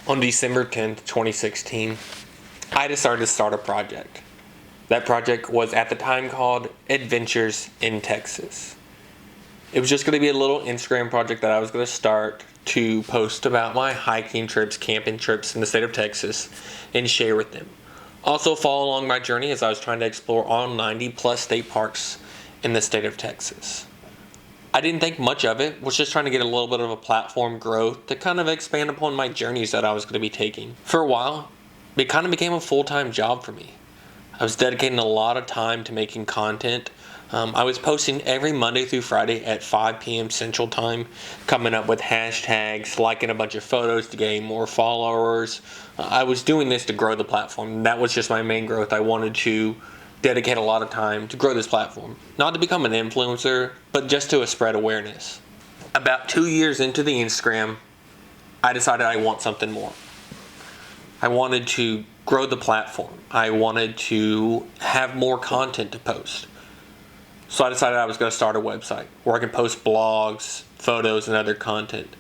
On December 10th, 2016, I decided to start a project. That project was at the time called Adventures in Texas. It was just going to be a little Instagram project that I was going to start to post about my hiking trips, camping trips in the state of Texas, and share with them. Also follow along my journey as I was trying to explore all 90 plus state parks in the state of Texas. I didn't think much of it, was just trying to get a little bit of a platform growth to kind of expand upon my journeys that I was going to be taking. For a while, it kind of became a full-time job for me. I was dedicating a lot of time to making content. I was posting every Monday through Friday at 5 p.m. Central Time, coming up with hashtags, liking a bunch of photos to gain more followers. I was doing this to grow the platform. That was just my main growth. I wanted to dedicate a lot of time to grow this platform. Not to become an influencer, but just to spread awareness. About 2 years into the Instagram, I decided I want something more. I wanted to grow the platform. I wanted to have more content to post. So I decided I was going to start a website where I could post blogs, photos, and other content.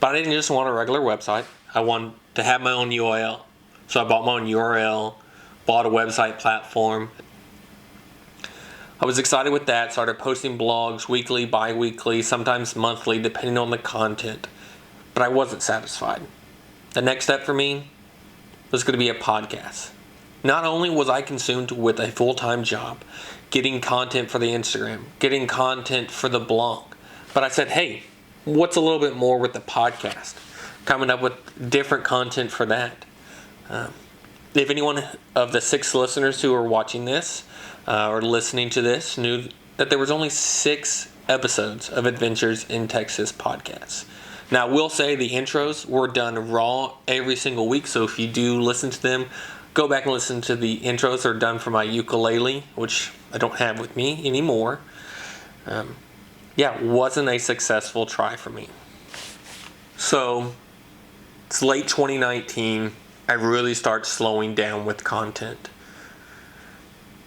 But I didn't just want a regular website. I wanted to have my own URL. So I bought my own URL, bought a website platform. I was excited with that, started posting blogs weekly, bi-weekly, sometimes monthly, depending on the content. But I wasn't satisfied. The next step for me was going to be a podcast. Not only was I consumed with a full-time job, getting content for the Instagram, getting content for the blog, but I said, hey, what's a little bit more with the podcast? Coming up with different content for that. If anyone of the 6 listeners who are watching this or listening to this knew that there was only 6 episodes of Adventures in Texas podcasts. Now, I will say the intros were done raw every single week, so if you do listen to them, go back and listen to the intros. They're done for my ukulele, which I don't have with me anymore. Wasn't a successful try for me. So, it's late 2019. I really start slowing down with content.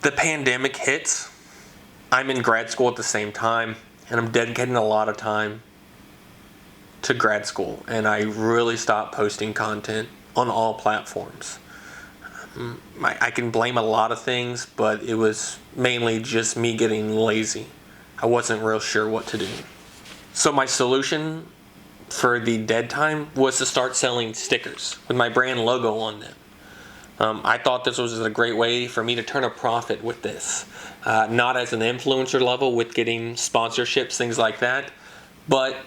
The pandemic hits. I'm in grad school at the same time, and I'm dedicating a lot of time to grad school, and I really stopped posting content on all platforms. I can blame a lot of things, but it was mainly just me getting lazy. I wasn't real sure what to do. So my solution for the dead time was to start selling stickers with my brand logo on them. I thought this was a great way for me to turn a profit with this. Not as an influencer level with getting sponsorships, things like that, but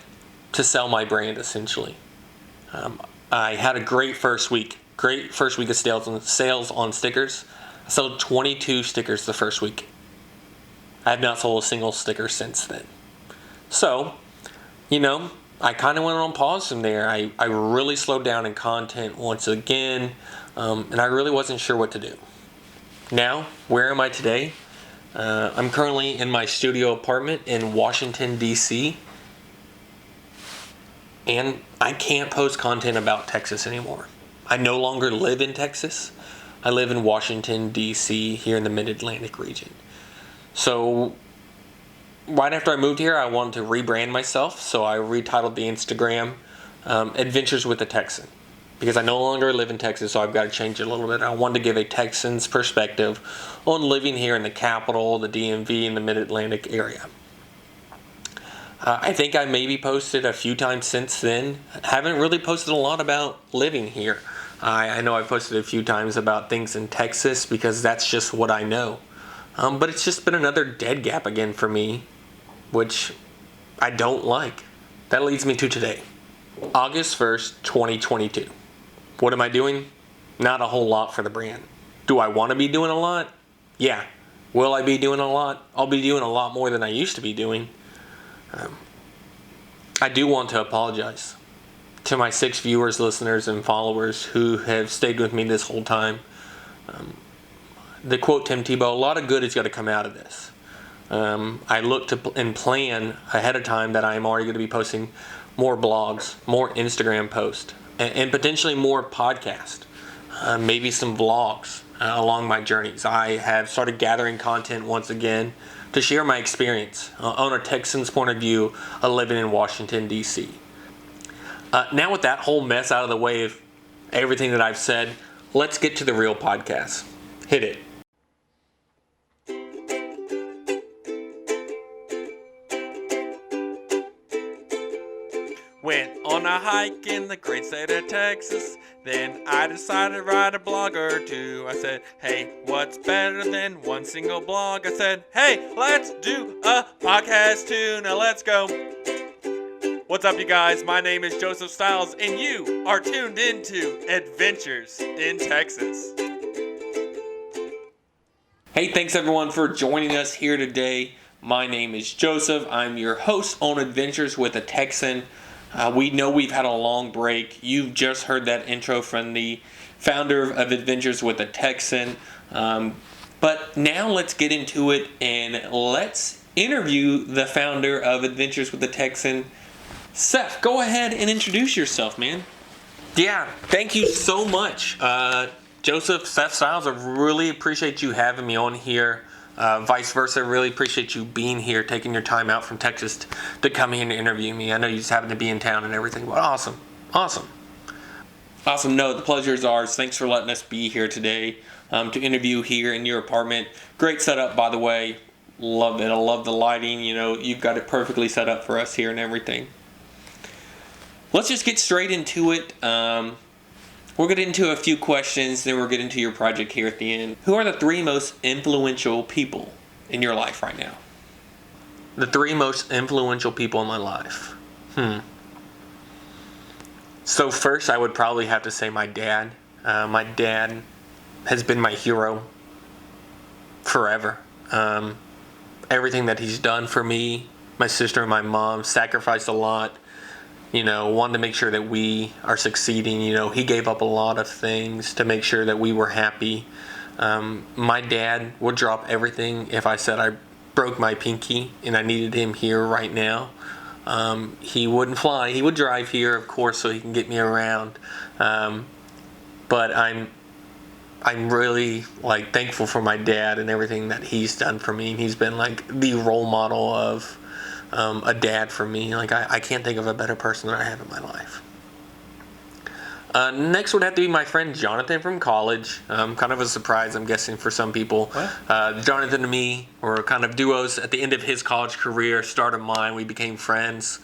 to sell my brand essentially. I had a great first week of sales on stickers. I sold 22 stickers the first week. I have not sold a single sticker since then. So, I kind of went on pause from there. I really slowed down in content once again, and I really wasn't sure what to do. Now, where am I today? I'm currently in my studio apartment in Washington, D.C., and I can't post content about Texas anymore. I no longer live in Texas. I live in Washington, D.C., here in the Mid-Atlantic region. So, right after I moved here, I wanted to rebrand myself, so I retitled the Instagram Adventures with the Texan. Because I no longer live in Texas, so I've got to change it a little bit. I wanted to give a Texan's perspective on living here in the capital, the DMV, and the Mid-Atlantic area. I think I maybe posted a few times since then. I haven't really posted a lot about living here. I know I've posted a few times about things in Texas because that's just what I know. But it's just been another dead gap again for me, which I don't like. That leads me to today, August 1st, 2022. What am I doing? Not a whole lot for the brand. Do I want to be doing a lot? Yeah. Will I be doing a lot? I'll be doing a lot more than I used to be doing. I do want to apologize to my 6 viewers, listeners, and followers who have stayed with me this whole time. The quote Tim Tebow, a lot of good has got to come out of this. I look to and plan ahead of time that I'm already going to be posting more blogs, more Instagram posts, and potentially more podcasts, maybe some vlogs along my journeys. I have started gathering content once again to share my experience on a Texan's point of view of living in Washington, D.C. Now with that whole mess out of the way of everything that I've said, let's get to the real podcast. Hit it. Went on a hike in the great state of Texas. Then I decided to write a blog or two. I said, hey, what's better than one single blog? I said, hey, let's do a podcast too. Now let's go. What's up, you guys? My name is Joseph Stiles, and you are tuned into Adventures in Texas. Hey, thanks everyone for joining us here today. My name is Joseph. I'm your host on Adventures with a Texan. We know we've had a long break. You've just heard that intro from the founder of Adventures with a Texan. But now let's get into it and let's interview the founder of Adventures with a Texan. Seth, go ahead and introduce yourself, man. Yeah, thank you so much. Joseph, Seth Stiles, I really appreciate you having me on here. Vice versa, really appreciate you being here, taking your time out from Texas to come here and interview me. I know you just happen to be in town and everything, but awesome. No, the pleasure is ours. Thanks for letting us be here today to interview here in your apartment. Great setup, by the way. Love it. I love the lighting. You know, you've got it perfectly set up for us here and everything. Let's just get straight into it. We'll get into a few questions, then we'll get into your project here at the end. Who are the three most influential people in your life right now? The three most influential people in my life. So first, I would probably have to say my dad. My dad has been my hero forever. Everything that he's done for me, my sister and my mom, sacrificed a lot. You know, wanted to make sure that we are succeeding. You know, he gave up a lot of things to make sure that we were happy. My dad would drop everything if I said I broke my pinky and I needed him here right now. He wouldn't fly. He would drive here, of course, so he can get me around. But I'm really thankful for my dad and everything that he's done for me. He's been the role model of a dad for me. I can't think of a better person than I have in my life. Next would have to be my friend Jonathan from college. Kind of a surprise, I'm guessing, for some people. Jonathan and me were kind of duos at the end of his college career, start of mine. We became friends.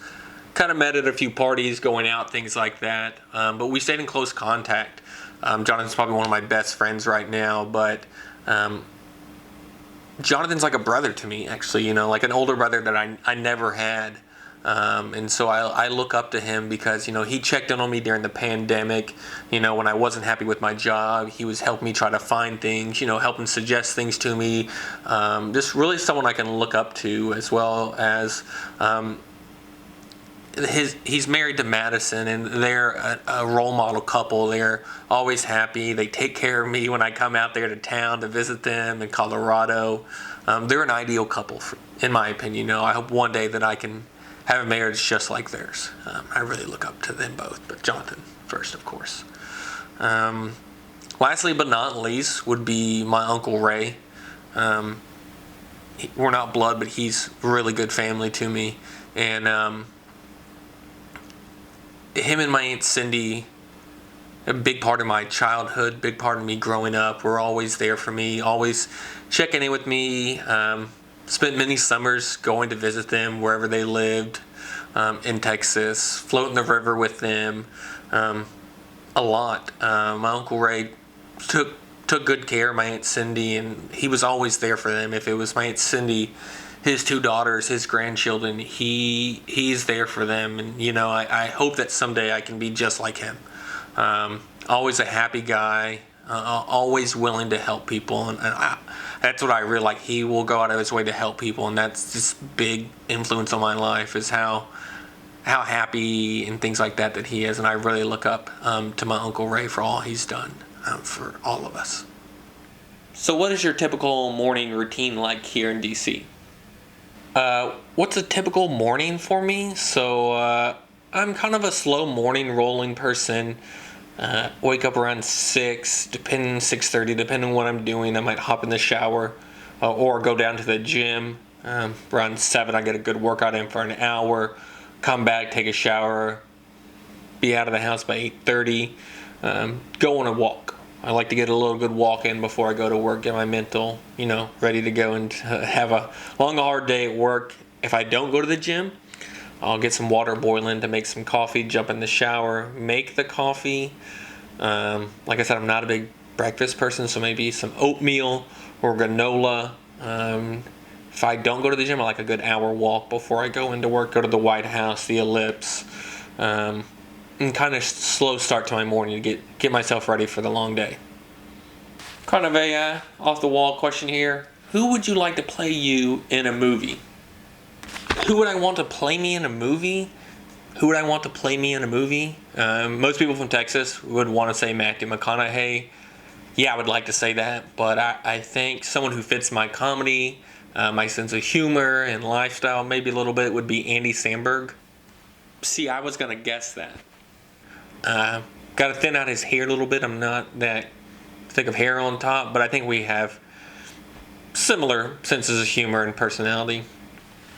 Kind of met at a few parties, going out, things like that. But we stayed in close contact. Jonathan's probably one of my best friends right now, but Jonathan's like a brother to me, actually, you know, like an older brother that I never had. And so I look up to him because, you know, he checked in on me during the pandemic. You know, when I wasn't happy with my job, he was helping me try to find things, you know, helping suggest things to me. Just really someone I can look up to, as well as he's married to Madison, and they're a role model couple. They're always happy. They take care of me when I come out there to town to visit them in Colorado. They're an ideal couple, in my opinion. You know, I hope one day that I can have a marriage just like theirs. I really look up to them both, but Jonathan first, of course. Lastly, but not least, would be my Uncle Ray. We're not blood, but he's really good family to me. And him and my Aunt Cindy, a big part of my childhood, big part of me growing up, were always there for me, always checking in with me. Spent many summers going to visit them wherever they lived in Texas, floating the river with them a lot. My Uncle Ray took good care of my Aunt Cindy, and he was always there for them. If it was my Aunt Cindy, his two daughters, his grandchildren, he's there for them. And, you know, I hope that someday I can be just like him. Always a happy guy, always willing to help people. And that's what I really like. He will go out of his way to help people. And that's just big influence on my life, is how happy and things like that he is. And I really look up to my Uncle Ray for all he's done for all of us. So what is your typical morning routine like here in DC? What's a typical morning for me? So I'm kind of a slow morning rolling person. Wake up around 6:30, depending on what I'm doing. I might hop in the shower or go down to the gym. Around 7, I get a good workout in for an hour. Come back, take a shower, be out of the house by 8:30. go on a walk. I like to get a little good walk in before I go to work, get my mental, ready to go and have a long, hard day at work. If I don't go to the gym, I'll get some water boiling to make some coffee, jump in the shower, make the coffee. Like I said, I'm not a big breakfast person, so maybe some oatmeal or granola. If I don't go to the gym, I like a good hour walk before I go into work, go to the White House, the Ellipse, and kind of slow start to my morning to get myself ready for the long day. Kind of a off-the-wall question here. Who would you like to play you in a movie? Who would I want to play me in a movie? Most people from Texas would want to say Matthew McConaughey. Yeah, I would like to say that, but I think someone who fits my comedy, my sense of humor and lifestyle maybe a little bit would be Andy Samberg. See, I was going to guess that. Got to thin out his hair a little bit. I'm not that thick of hair on top, but I think we have similar senses of humor and personality.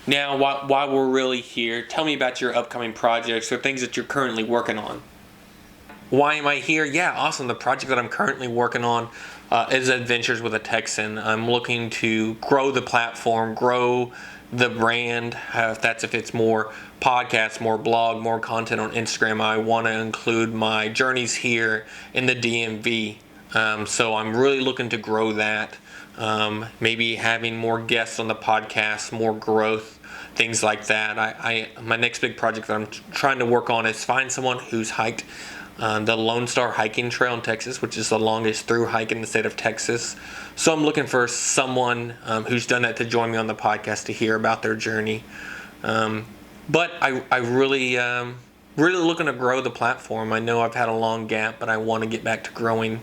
Now, while we're really here, tell me about your upcoming projects or things that you're currently working on. Why am I here? Yeah, awesome. The project that I'm currently working on is Adventures with a Texan. I'm looking to grow the platform, grow the brand. If it's more podcasts, more blog, more content on Instagram, I want to include my journeys here in the DMV. So I'm really looking to grow that. Maybe having more guests on the podcast, more growth, things like that. My next big project that I'm trying to work on is find someone who's hiked the Lone Star Hiking Trail in Texas, which is the longest through hike in the state of Texas. So I'm looking for someone who's done that to join me on the podcast to hear about their journey. But I really looking to grow the platform. I know I've had a long gap, but I want to get back to growing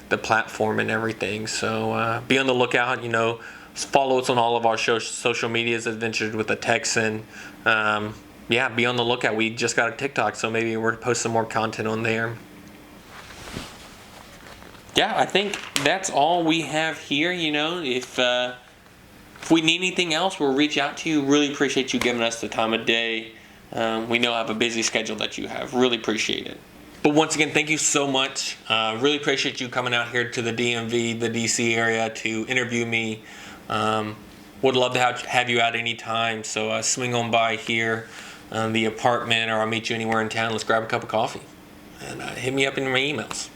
the platform and everything. So be on the lookout. Follow us on all of our social medias, Adventures with a Texan. Be on the lookout. We just got a TikTok, so maybe we're to post some more content on there. Yeah, I think that's all we have here. If we need anything else, we'll reach out to you. Really appreciate you giving us the time of day. We know I have a busy schedule that you have. Really appreciate it. But once again, thank you so much. Really appreciate you coming out here to the DMV, the DC area to interview me. Would love to have you out anytime. So swing on by here, the apartment, or I'll meet you anywhere in town. Let's grab a cup of coffee and hit me up in my emails.